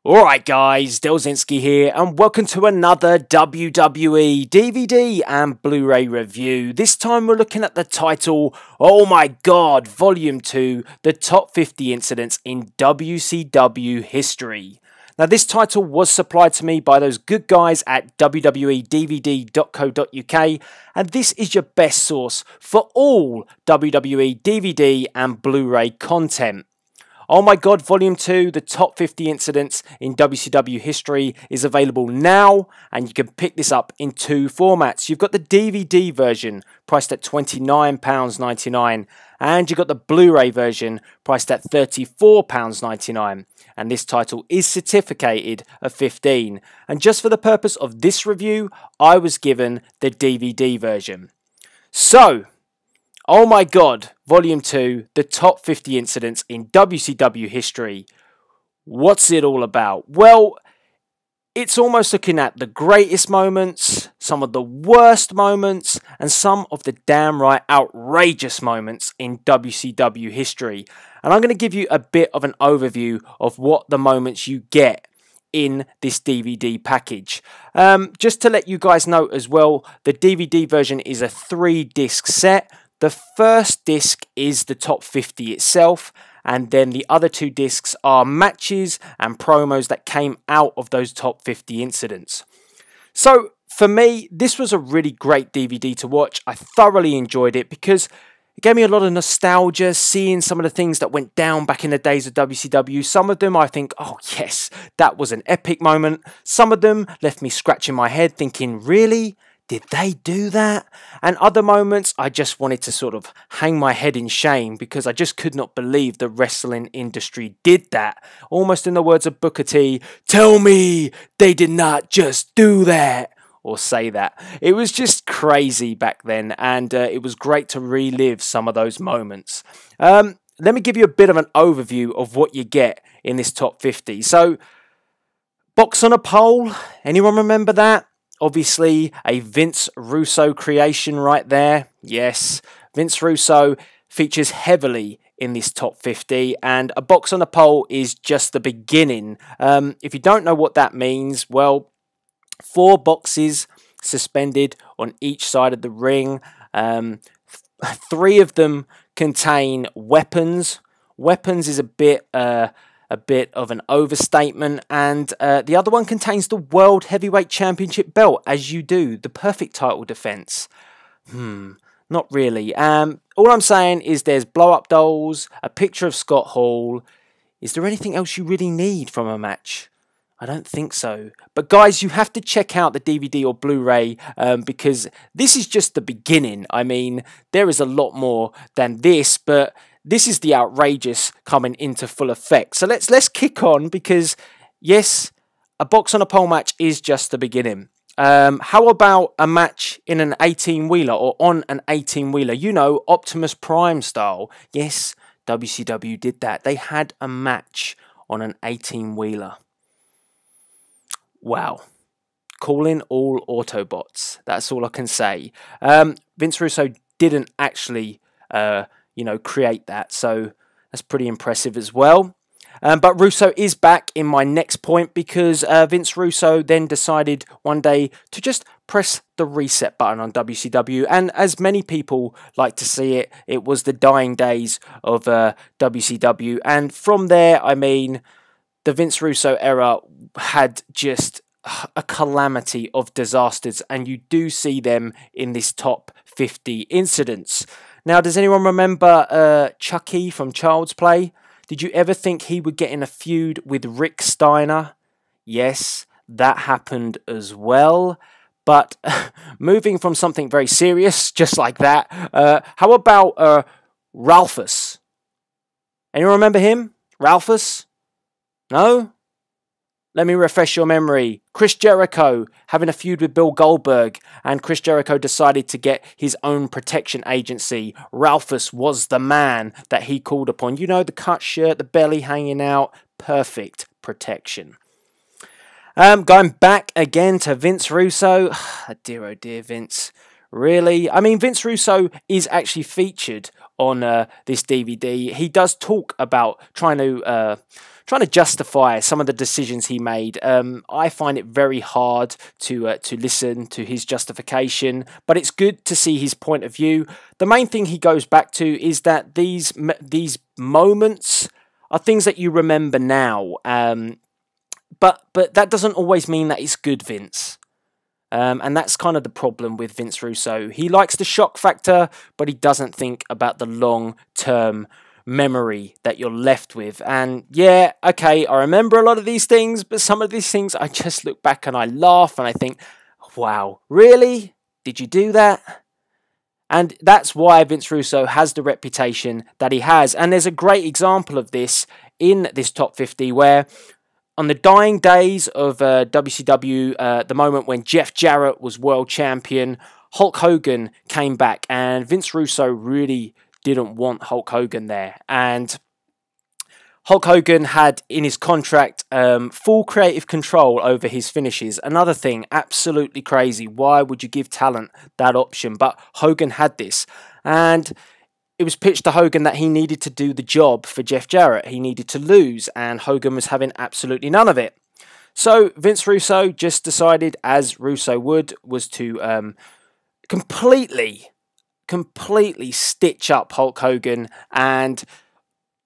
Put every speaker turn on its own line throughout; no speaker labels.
Alright guys, Delzinski here and welcome to another WWE DVD and Blu-ray review. This time we're looking at the title, Oh My God, Volume 2, The Top 50 Incidents in WCW History. Now this title was supplied to me by those good guys at www.dvd.co.uk and this is your best source for all WWE DVD and Blu-ray content. Oh My God, Volume 2, the top 50 incidents in WCW history is available now, and you can pick this up in two formats. You've got the DVD version, priced at £29.99, and you've got the Blu-ray version, priced at £34.99, and this title is certificated of 15. And just for the purpose of this review, I was given the DVD version. So, Oh My God, Volume 2, the top 50 incidents in WCW history. What's it all about? Well, it's almost looking at the greatest moments, some of the worst moments, and some of the damn right outrageous moments in WCW history. And I'm going to give you a bit of an overview of what the moments you get in this DVD package. Just to let you guys know as well, the DVD version is a 3-disc set. The first disc is the top 50 itself, and then the other two discs are matches and promos that came out of those top 50 incidents. So for me, this was a really great DVD to watch. I thoroughly enjoyed it because it gave me a lot of nostalgia, seeing some of the things that went down back in the days of WCW. Some of them I think, oh yes, that was an epic moment. Some of them left me scratching my head thinking, really? Did they do that? And other moments, I just wanted to sort of hang my head in shame because I just could not believe the wrestling industry did that. Almost in the words of Booker T, tell me they did not just do that or say that. It was just crazy back then, and it was great to relive some of those moments. Let me give you a bit of an overview of what you get in this top 50. So, box on a pole, anyone remember that? Obviously, a Vince Russo creation right there. Yes, Vince Russo features heavily in this top 50, and a box on a pole is just the beginning. If you don't know what that means, well, 4 boxes suspended on each side of the ring. 3 of them contain weapons. Weapons is a bit of an overstatement, and the other one contains the World Heavyweight Championship belt, as you do, the perfect title defense. Not really. All I'm saying is there's blow-up dolls, a picture of Scott Hall. Is there anything else you really need from a match? I don't think so. But guys, you have to check out the DVD or Blu-ray because this is just the beginning. I mean, there is a lot more than this, but this is the outrageous coming into full effect. So let's kick on because, yes, a box on a pole match is just the beginning. How about a match in an 18-wheeler or on an 18-wheeler? You know, Optimus Prime style. Yes, WCW did that. They had a match on an 18-wheeler. Wow. Call in all Autobots. That's all I can say. Vince Russo didn't actually create that, so that's pretty impressive as well. But Russo is back in my next point because Vince Russo then decided one day to just press the reset button on WCW, and as many people like to see it, it was the dying days of WCW, and from there, I mean, the Vince Russo era had just a calamity of disasters, and you do see them in this top 50 incidents. Now, does anyone remember Chucky from Child's Play? Did you ever think he would get in a feud with Rick Steiner? Yes, that happened as well. But moving from something very serious, just like that, how about Ralphus? Anyone remember him? Ralphus? No? Let me refresh your memory. Chris Jericho having a feud with Bill Goldberg, and Chris Jericho decided to get his own protection agency. Ralphus was the man that he called upon. You know, the cut shirt, the belly hanging out, perfect protection. Going back again to Vince Russo. Dear, oh dear, Vince. Really? I mean, Vince Russo is actually featured on this DVD. He does talk about trying to trying to justify some of the decisions he made. I find it very hard to listen to his justification, but it's good to see his point of view. The main thing he goes back to is that these moments are things that you remember now, but that doesn't always mean that it's good, Vince. And that's kind of the problem with Vince Russo. He likes the shock factor, but he doesn't think about the long-term memory that you're left with. And yeah, okay, I remember a lot of these things, but some of these things I just look back and I laugh and I think, wow, really? Did you do that? And that's why Vince Russo has the reputation that he has. And there's a great example of this in this top 50 where on the dying days of WCW, the moment when Jeff Jarrett was world champion, Hulk Hogan came back, and Vince Russo really didn't want Hulk Hogan there. And Hulk Hogan had in his contract full creative control over his finishes. Another thing, absolutely crazy. Why would you give talent that option? But Hogan had this. And it was pitched to Hogan that he needed to do the job for Jeff Jarrett. He needed to lose, and Hogan was having absolutely none of it. So Vince Russo just decided, as Russo would, was to completely stitch up Hulk Hogan, and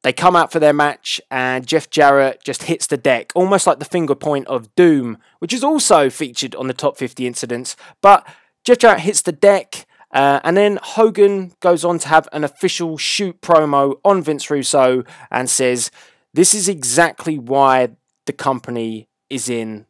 they come out for their match, and Jeff Jarrett just hits the deck, almost like the finger point of Doom, which is also featured on the top 50 incidents. But Jeff Jarrett hits the deck, and then Hogan goes on to have an official shoot promo on Vince Russo and says, this is exactly why the company is in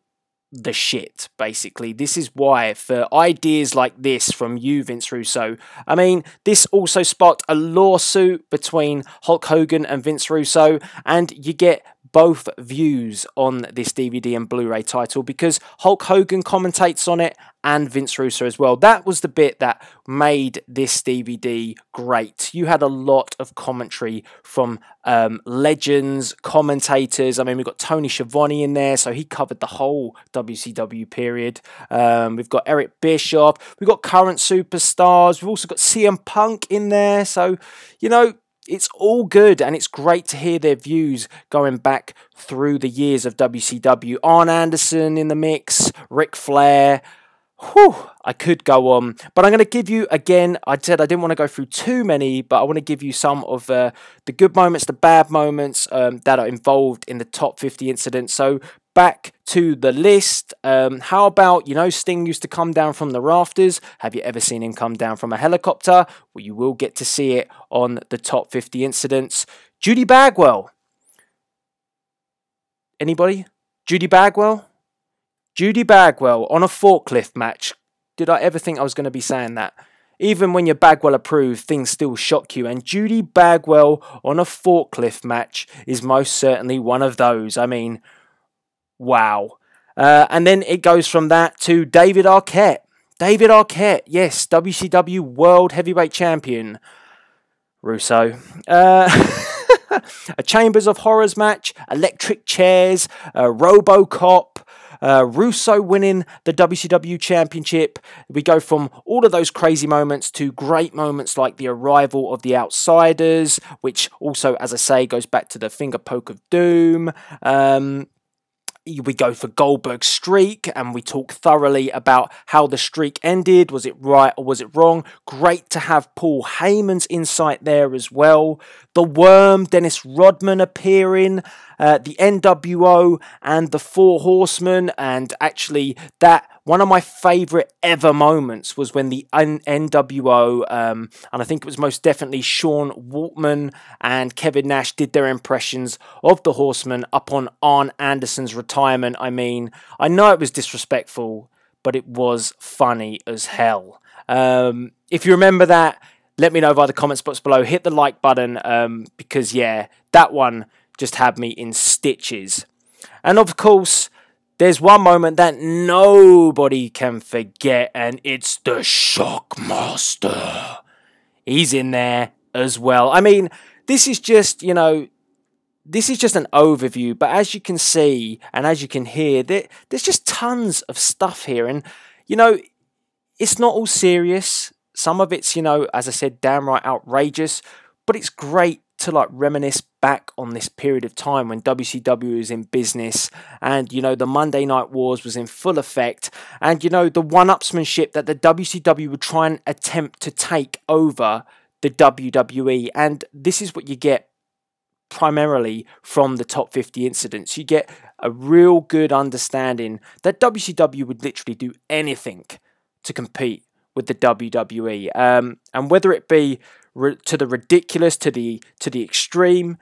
the shit, basically. This is why, for ideas like this from you, Vince Russo. I mean, this also sparked a lawsuit between Hulk Hogan and Vince Russo, and you get both views on this DVD and Blu-ray title because Hulk Hogan commentates on it and Vince Russo as well. That was the bit that made this DVD great. You had a lot of commentary from legends, commentators. I mean, we've got Tony Schiavone in there, so he covered the whole WCW period. We've got Eric Bischoff. We've got current superstars. We've also got CM Punk in there. So, you know, it's all good, and it's great to hear their views going back through the years of WCW. Arn Anderson in the mix, Ric Flair. Whew, I could go on, but I'm going to give you, again, I said I didn't want to go through too many, but I want to give you some of the good moments, the bad moments that are involved in the top 50 incidents. So back to the list. How about, you know, Sting used to come down from the rafters. Have you ever seen him come down from a helicopter? Well, you will get to see it on the top 50 incidents. Judy Bagwell. Anybody? Judy Bagwell? Judy Bagwell on a forklift match. Did I ever think I was going to be saying that? Even when you're Bagwell approved, things still shock you. And Judy Bagwell on a forklift match is most certainly one of those. I mean, wow. And then it goes from that to David Arquette. David Arquette, yes, WCW World Heavyweight Champion. Russo. A Chambers of Horrors match, electric chairs, RoboCop, Russo winning the WCW Championship. We go from all of those crazy moments to great moments like the arrival of the Outsiders, which also, as I say, goes back to the finger poke of doom. We go for Goldberg Streak, and we talk thoroughly about how the streak ended. Was it right or was it wrong? Great to have Paul Heyman's insight there as well. The Worm, Dennis Rodman appearing, the n.W.o and the Four Horsemen, and actually that one of my favourite ever moments was when the n.W.o, and I think it was most definitely Sean Waltman and Kevin Nash did their impressions of the Horsemen up on Arn Anderson's retirement. I mean, I know it was disrespectful, but it was funny as hell. If you remember that, let me know via the comments box below. Hit the like button, because yeah, that one just had me in stitches. And of course, there's one moment that nobody can forget, and it's the Shockmaster. He's in there as well. I mean, this is just, you know, this is just an overview, but as you can see and as you can hear, there's just tons of stuff here. And, you know, it's not all serious. Some of it's, you know, as I said, downright outrageous, but it's great to like reminisce back on this period of time when WCW was in business, and you know, the Monday Night Wars was in full effect, and you know, the one-upsmanship that the WCW would try and attempt to take over the WWE. And this is what you get primarily from the top 50 incidents. You get a real good understanding that WCW would literally do anything to compete with the WWE, and whether it be to the ridiculous, to the extreme,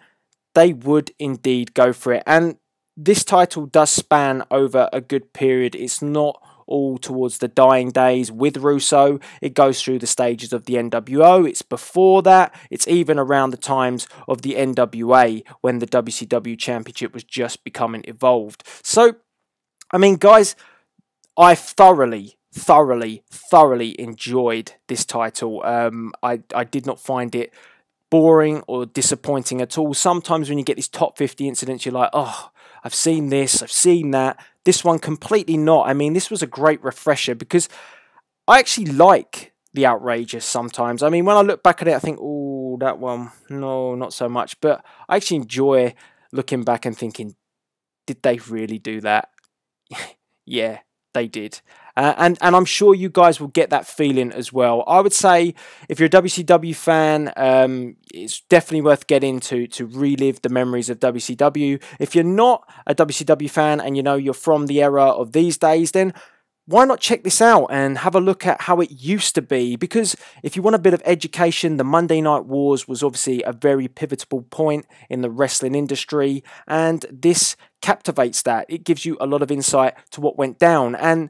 they would indeed go for it. And this title does span over a good period. It's not all towards the dying days with Russo. It goes through the stages of the n.W.o. It's before that. It's even around the times of the N.W.A. when the WCW Championship was just becoming evolved. So, I mean, guys, I thoroughly enjoyed this title. I did not find it boring or disappointing at all. Sometimes when you get these top 50 incidents, you're like, oh, I've seen this, I've seen that. This one completely not. I mean, this was a great refresher because I actually like the outrageous sometimes. I mean, when I look back at it, I think, oh, that one, no, not so much. But I actually enjoy looking back and thinking, did they really do that? Yeah, they did. And I'm sure you guys will get that feeling as well. I would say if you're a WCW fan, it's definitely worth getting to relive the memories of WCW. If you're not a WCW fan and you know you're from the era of these days, then why not check this out and have a look at how it used to be? Because if you want a bit of education, the Monday Night Wars was obviously a very pivotal point in the wrestling industry, and this captivates that. It gives you a lot of insight to what went down. And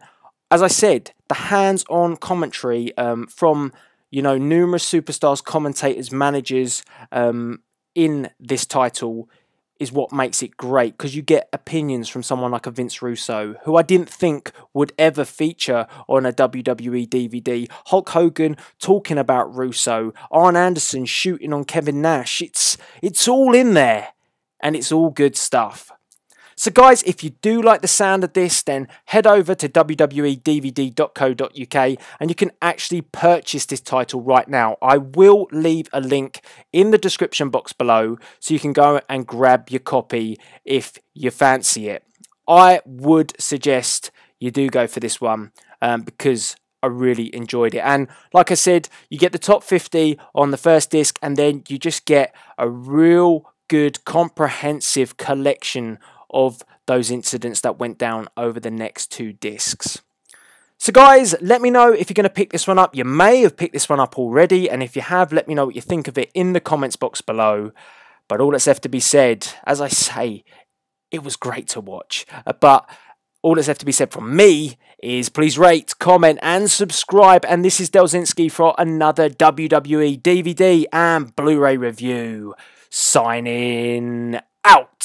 as I said, the hands-on commentary from, you know, numerous superstars, commentators, managers in this title is what makes it great, because you get opinions from someone like a Vince Russo, who I didn't think would ever feature on a WWE DVD. Hulk Hogan talking about Russo, Arn Anderson shooting on Kevin Nash. It's all in there, and it's all good stuff. So guys, if you do like the sound of this, then head over to www.dvd.co.uk and you can actually purchase this title right now. I will leave a link in the description box below so you can go and grab your copy if you fancy it. I would suggest you do go for this one because I really enjoyed it. And like I said, you get the top 50 on the first disc, and then you just get a real good comprehensive collection of those incidents that went down over the next 2 discs. So guys, let me know if you're going to pick this one up. You may have picked this one up already, and if you have, let me know what you think of it in the comments box below. But all that's left to be said, as I say, it was great to watch. But all that's left to be said from me is please rate, comment and subscribe. And this is Delzinski for another WWE DVD and Blu-ray review. Signing out.